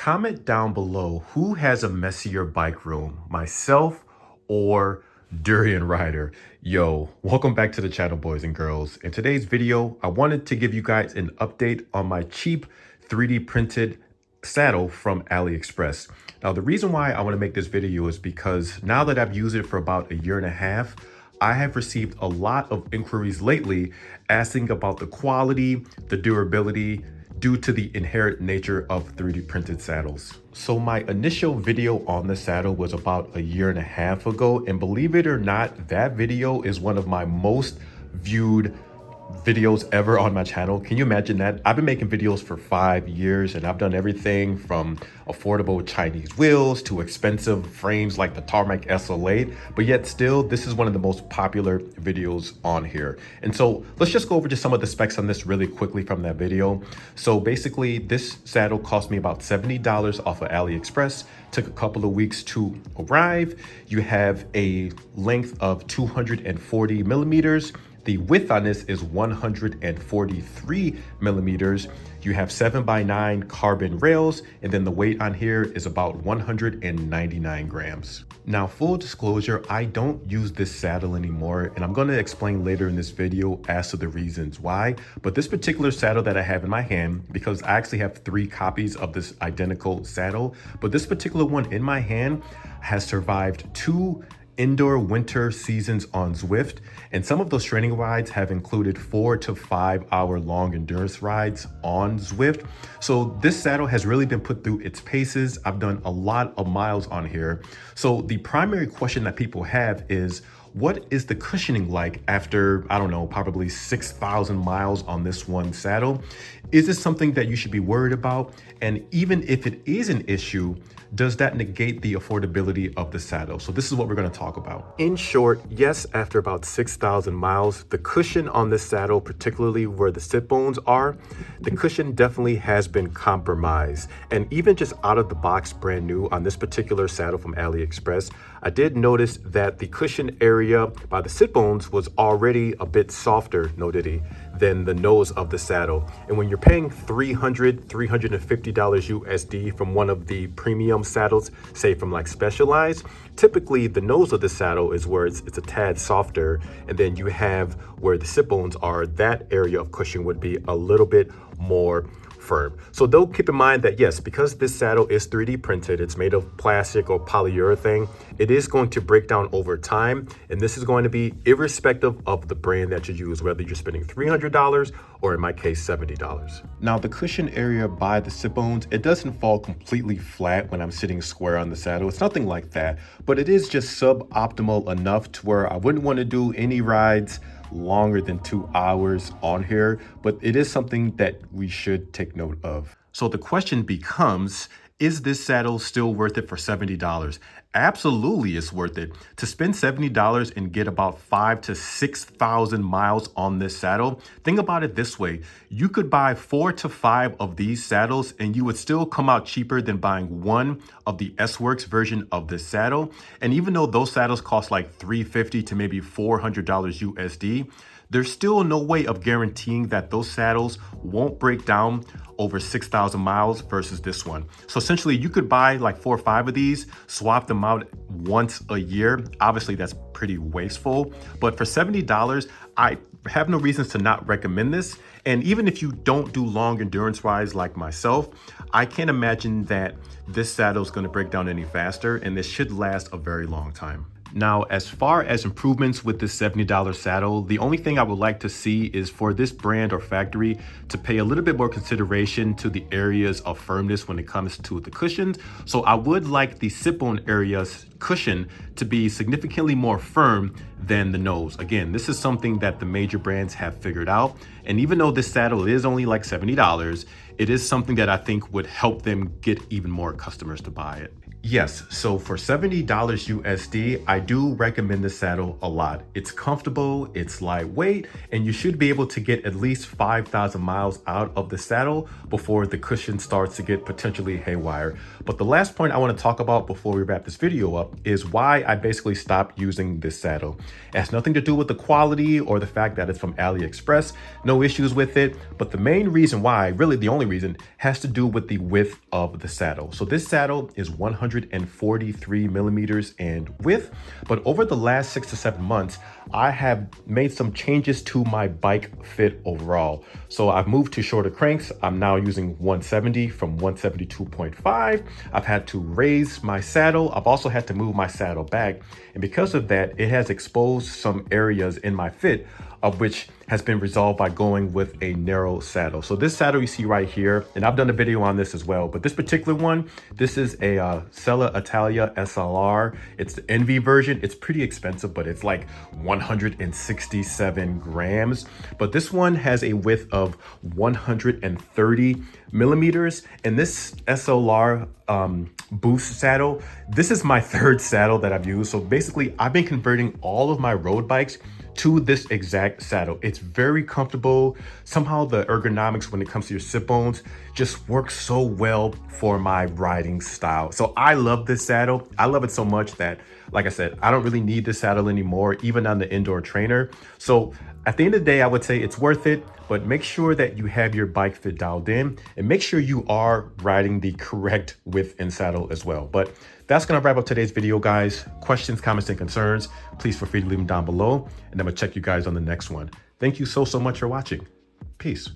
Comment down below who has a messier bike room, myself or Durian Rider. Yo, welcome back to the channel, boys and girls. In today's video, I wanted to give you guys an update on my cheap 3D printed saddle from AliExpress. Now, the reason why I want to make this video is because now that I've used it for about a year and a half, I have received a lot of inquiries lately asking about the quality, the durability, due to the inherent nature of 3D printed saddles. So my initial video on the saddle was about a year and a half ago, and believe it or not, that video is one of my most viewed videos ever on my channel. Can you imagine that? I've been making videos for 5 years and I've done everything from affordable Chinese wheels to expensive frames like the Tarmac SL8, but yet still this is one of the most popular videos on here. And so let's just go over just some of the specs on this really quickly from that video. So basically this saddle cost me about $70 off of AliExpress. Took a couple of weeks to arrive. You have a length of 240 millimeters. The width on this is 143 millimeters. You have 7x9 carbon rails, and then the weight on here is about 199 grams. Now, full disclosure, I don't use this saddle anymore, and I'm going to explain later in this video as to the reasons why. But this particular saddle that I have in my hand, because I actually have 3 copies of this identical saddle, but this particular one in my hand has survived 2 indoor winter seasons on Zwift, and some of those training rides have included 4 to 5 hour long endurance rides on Zwift. So this saddle has really been put through its paces. I've done a lot of miles on here. So the primary question that people have is, what is the cushioning like after, I don't know, probably 6,000 miles on this one saddle? Is this something that you should be worried about? And even if it is an issue, does that negate the affordability of the saddle? So this is what we're going to talk about. In short, yes, after about 6,000 miles, the cushion on this saddle, particularly where the sit bones are, the cushion definitely has been compromised. And even just out of the box, brand new on this particular saddle from AliExpress, I did notice that the cushion area by the sit bones was already a bit softer, than the nose of the saddle. And when you're paying $350 USD from one of the premium saddles, say from like Specialized, typically the nose of the saddle is where it's a tad softer, and then you have where the sit bones are, that area of cushion would be a little bit more firm. So though keep in mind that yes, because this saddle is 3D printed, it's made of plastic or polyurethane, it is going to break down over time, and this is going to be irrespective of the brand that you use, whether you're spending $300 or in my case $70. Now the cushion area by the sit bones, it doesn't fall completely flat when I'm sitting square on the saddle. It's nothing like that, but it is just suboptimal enough to where I wouldn't want to do any rides longer than 2 hours on here, but it is something that we should take note of. So the question becomes, is this saddle still worth it for $70? Absolutely, it's worth it. To spend $70 and get about 5,000 to 6,000 miles on this saddle, think about it this way. You could buy 4 to 5 of these saddles and you would still come out cheaper than buying one of the S-Works version of this saddle. And even though those saddles cost like $350 to maybe $400 USD, there's still no way of guaranteeing that those saddles won't break down over 6,000 miles versus this one. So essentially you could buy like 4 or 5 of these, swap them out once a year. Obviously that's pretty wasteful, but for $70, I have no reasons to not recommend this. And even if you don't do long endurance rides like myself, I can't imagine that this saddle is going to break down any faster, and this should last a very long time. Now, as far as improvements with this $70 saddle, the only thing I would like to see is for this brand or factory to pay a little bit more consideration to the areas of firmness when it comes to the cushions. So I would like the sit bone area's cushion to be significantly more firm than the nose. Again, this is something that the major brands have figured out. And even though this saddle is only like $70, it is something that I think would help them get even more customers to buy it. Yes, so for $70 USD, I do recommend this saddle a lot. It's comfortable, it's lightweight, and you should be able to get at least 5,000 miles out of the saddle before the cushion starts to get potentially haywire. But the last point I want to talk about before we wrap this video up is why I basically stopped using this saddle. It has nothing to do with the quality or the fact that it's from AliExpress, no issues with it, but the main reason why, really the only reason, has to do with the width of the saddle. So this saddle is 143 millimeters in width, but over the last 6 to 7 months, I have made some changes to my bike fit overall. So I've moved to shorter cranks. I'm now using 170 from 172.5. I've had to raise my saddle. I've also had to move my saddle back. And because of that, it has exposed some areas in my fit, of which has been resolved by going with a narrow saddle. So this saddle you see right here, and I've done a video on this as well, but this particular one, this is a Sella Italia SLR. It's the Envy version. It's pretty expensive, but it's like 167 grams. But this one has a width of 130 millimeters. And this SLR Boost saddle, this is my third saddle that I've used. So basically, I've been converting all of my road bikes to this exact saddle. It's very comfortable. Somehow the ergonomics when it comes to your sit bones just works so well for my riding style. So I love this saddle. I love it so much that, like I said, I don't really need this saddle anymore, even on the indoor trainer. So at the end of the day, I would say it's worth it, but make sure that you have your bike fit dialed in and make sure you are riding the correct width and saddle as well. But that's gonna wrap up today's video, guys. Questions, comments, and concerns, please feel free to leave them down below, and I'm gonna check you guys on the next one. Thank you so much for watching. Peace.